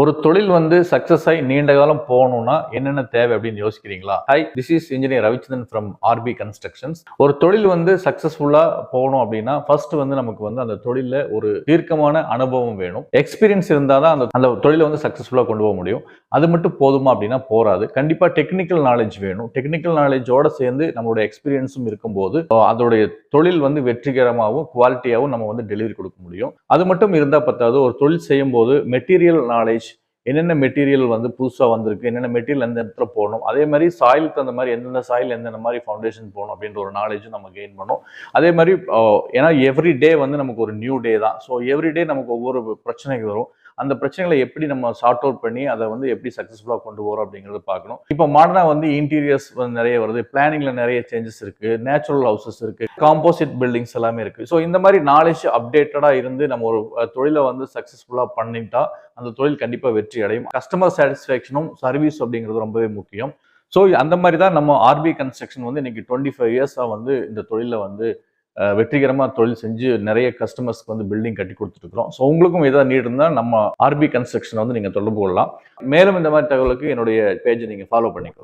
ஒரு தொழில் வந்து சக்சஸ் ஆகி நீண்ட காலம் போகணும்னா என்னென்ன தேவை அப்படின்னு யோசிக்கிறீங்களா? Hi, this is engineer Ravichandran from RP Constructions. ஒரு தொழில் வந்து சக்சஸ்ஃபுல்லா போகணும் அப்படின்னா ஃபர்ஸ்ட் வந்து நமக்கு வந்து அந்த தொழில ஒரு தீர்க்கமான அனுபவம் வேணும். எக்ஸ்பீரியன்ஸ் இருந்தால் தான் அந்த அந்த தொழிலை வந்து சக்சஸ்ஃபுல்லா கொண்டு போக முடியும். அது மட்டும் போதுமா அப்படின்னா போராது. கண்டிப்பா டெக்னிக்கல் நாலேஜ் வேணும். டெக்னிக்கல் நாலேஜோட சேர்ந்து நம்மளோட எக்ஸ்பீரியன்ஸும் இருக்கும்போது அதோடைய தொழில் வந்து வெற்றிகரமாகவும் குவாலிட்டியாகவும் நம்ம வந்து டெலிவரி கொடுக்க முடியும். அது மட்டும் இருந்தால் பத்தாது. ஒரு தொழில் செய்யும் போது மெட்டீரியல் நாலேஜ், என்னென்ன மெட்டீரியல் வந்து புதுசாக வந்திருக்கு, என்னென்ன மெட்டீரியல் எந்த இடத்துல போடணும், அதே மாதிரி சாயிலுக்கு அந்த மாதிரி எந்தெந்த சாயில் எந்தெந்த மாதிரி ஃபவுண்டேஷன் போகணும் அப்படின்ற ஒரு நாலேஜும் நம்ம கெயின் பண்ணோம். அதே மாதிரி ஏன்னா எவ்ரி டே வந்து நமக்கு ஒரு நியூ டே தான். ஸோ எவ்ரி டே நமக்கு ஒவ்வொரு பிரச்சனைகள் வரும். அந்த பிரச்சனைகளை எப்படி நம்ம சார்ட் அவுட் பண்ணி அதை வந்து எப்படி சக்ஸஸ்ஃபுல்லாக கொண்டு போகிறோம் அப்படிங்கிறத பார்க்கணும். இப்போ மாடர்னாக வந்து இன்டீரியர்ஸ் வந்து நிறைய வருது, பிளானிங்ல நிறைய சேஞ்சஸ் இருக்கு, நேச்சுரல் ஹவுசஸ் இருக்கு, காம்போசிட் பில்டிங்ஸ் எல்லாமே இருக்கு. ஸோ இந்த மாதிரி நாலேஜ் அப்டேட்டடாக இருந்து நம்ம ஒரு தொழிலை வந்து சக்ஸஸ்ஃபுல்லாக பண்ணிட்டா அந்த தொழில் கண்டிப்பாக வெற்றி அடையும். கஸ்டமர் சாட்டிஸ்ஃபேக்ஷனும் சர்வீஸ் அப்படிங்கிறது ரொம்பவே முக்கியம். ஸோ அந்த மாதிரி தான் நம்ம ஆர்பி கன்ஸ்ட்ரக்ஷன் வந்து இன்னைக்கு 25 இயர்ஸாக வந்து இந்த தொழிலை வந்து வெற்றிகரமாக தொழில் செஞ்சு நிறைய கஸ்டமர்ஸ்க்கு வந்து பில்டிங் கட்டி கொடுத்துருக்கோம். ஸோ உங்களுக்கும் ஏதாவது நீட் இருந்தால் நம்ம ஆர்பி கன்ஸ்ட்ரக்ஷன் வந்து நீங்கள் தொடர்பு கொள்ளலாம். மேலும் இந்த மாதிரி தகவலுக்கு என்னுடைய பேஜை நீங்கள் ஃபாலோ பண்ணிக்கலாம்.